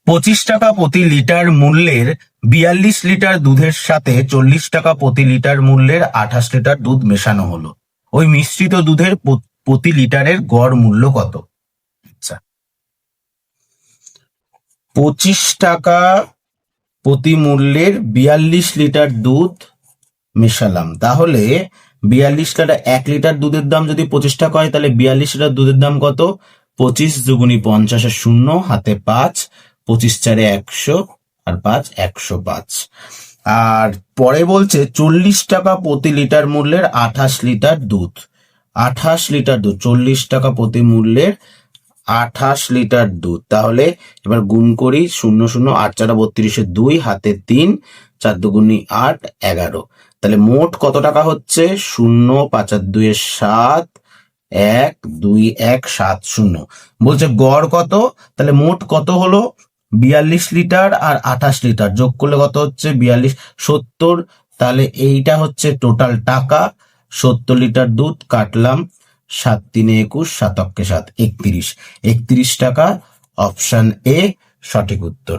25 টাকা প্রতি লিটার মূল্যের 42 লিটার দুধের সাথে 40 টাকা প্রতি লিটার মূল্যের 28 লিটার দুধ মেশানো হলো। ওই মিশ্রিত দুধের প্রতি লিটারের গড় মূল্য কত? আচ্ছা, 25 টাকা প্রতি মূল্যের 42 লিটার দুধ মেশালাম, তাহলে 42 লিটার 1 লিটার দুধের দাম যদি 25 টাকা হয়, তাহলে 42 লিটার দুধের দাম কত? 25 দুগুণি 50 আর 0 হাতে 5, 25 4 100 আর 5 105। আর পরে বলছে 40 টাকা প্রতি লিটার মূল্যের 28 লিটার দুধ। 28 লিটার দুধ, 40 টাকা প্রতি মূল্যের 28 লিটার দুধ। তাহলে এবার গুণ করি, 0 0 8 4 32 2 হাতে 3, 4 দুগুণি 8 11। তাহলে মোট কত টাকা হচ্ছে? 0 5 আর 2 7, 1 2 1 7 0। বলছে গড় কত? তাহলে মোট কত হলো? 42 লিটার আর 28 লিটার যোগ করলে কত হচ্ছে? 42 70। তাহলে এইটা হচ্ছে টোটাল টাকা। 70 লিটার দুধ কাটলাম, 7 3 21, 7 7 31 টাকা। অপশন এ সঠিক উত্তর।